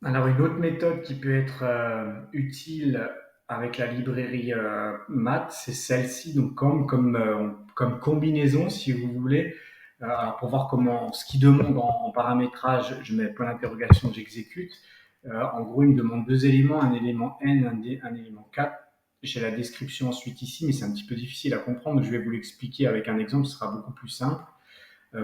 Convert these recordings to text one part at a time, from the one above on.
Alors une autre méthode qui peut être utile avec la librairie Math, c'est celle-ci, donc comme combinaison, si vous voulez. Alors pour voir ce qu'il demande en paramétrage, je mets point d'interrogation, j'exécute. En gros, il me demande deux éléments, un élément n, un élément 4. J'ai la description ensuite ici, mais c'est un petit peu difficile à comprendre. Je vais vous l'expliquer avec un exemple, ce sera beaucoup plus simple.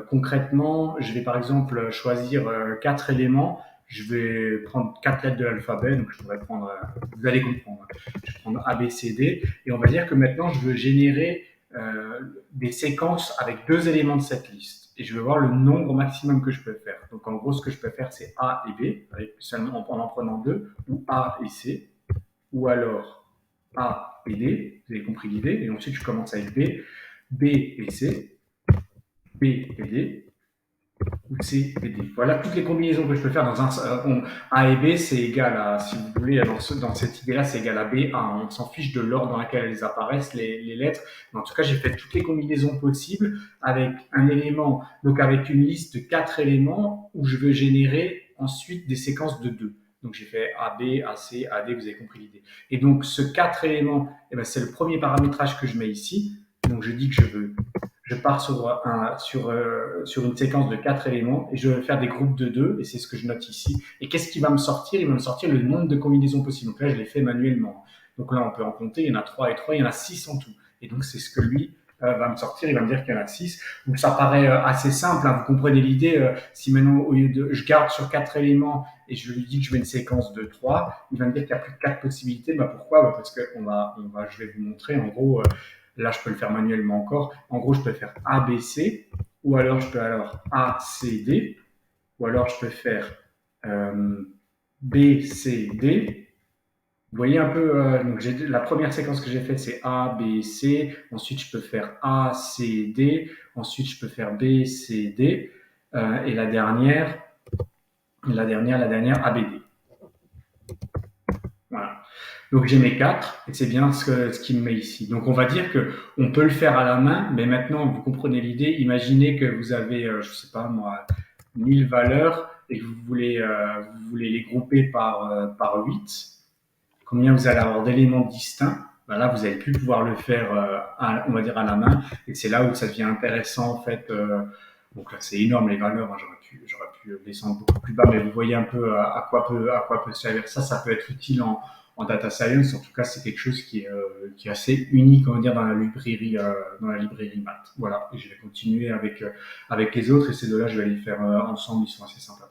Concrètement, je vais par exemple choisir quatre éléments. Je vais prendre quatre lettres de l'alphabet, donc je pourrais prendre, vous allez comprendre, je vais prendre A, B, C, D, et on va dire que maintenant je veux générer des séquences avec deux éléments de cette liste. Et je vais voir le nombre maximum que je peux faire. Donc en gros, ce que je peux faire, c'est A et B, avec seulement en prenant deux, ou A et C, ou alors A et D, vous avez compris l'idée, et ensuite je commence avec B, B et C, B et D, ou C et D. Voilà toutes les combinaisons que je peux faire dans A et B, c'est égal à, si vous voulez, dans cette idée-là, c'est égal à B. On s'en fiche de l'ordre dans lequel elles apparaissent, les lettres. Mais en tout cas, j'ai fait toutes les combinaisons possibles avec un élément, donc avec une liste de quatre éléments où je veux générer ensuite des séquences de deux. Donc j'ai fait A, B, A, C, A, D, vous avez compris l'idée. Et donc ce quatre éléments, eh ben, c'est le premier paramétrage que je mets ici. Donc je dis que je pars sur une séquence de quatre éléments et je vais faire des groupes de deux, et c'est ce que je note ici. Et qu'est-ce qui va me sortir? Il va me sortir le nombre de combinaisons possibles. Donc là, je l'ai fait manuellement. Donc là, on peut en compter, il y en a 3 et 3, il y en a 6 en tout. Et donc, c'est ce que lui va me sortir, il va me dire qu'il y en a 6. Donc ça paraît assez simple, hein, vous comprenez l'idée. Si maintenant, au lieu de, je garde sur quatre éléments et je lui dis que je veux une séquence de 3, il va me dire qu'il y a plus de 4 possibilités. Bah, pourquoi? Parce que je vais vous montrer, en gros, là, je peux le faire manuellement encore. En gros, je peux faire A, B, C, ou alors je peux alors A, C, D, ou alors je peux faire B, C, D. Vous voyez un peu, donc la première séquence que j'ai faite, c'est A, B, C. Ensuite, je peux faire A, C, D. Ensuite, je peux faire B, C, D. Et la dernière, A, B, D. Voilà. Donc j'ai mes quatre, et c'est bien ce qu'il me met ici. Donc on va dire que on peut le faire à la main, mais maintenant vous comprenez l'idée. Imaginez que vous avez, je sais pas moi, 1000 valeurs et que vous voulez les grouper par 8. Combien vous allez avoir d'éléments distincts? Ben là, vous allez plus pouvoir le faire, on va dire à la main, et c'est là où ça devient intéressant en fait. Donc là, c'est énorme les valeurs. Hein, j'aurais pu descendre beaucoup plus bas, mais vous voyez un peu à quoi peut servir ça. Ça peut être utile en data science. En tout cas, c'est quelque chose qui est assez unique, on va dire, dans la librairie Math. Voilà. Et je vais continuer avec les autres, et ces deux-là, je vais les faire ensemble. Ils sont assez sympas.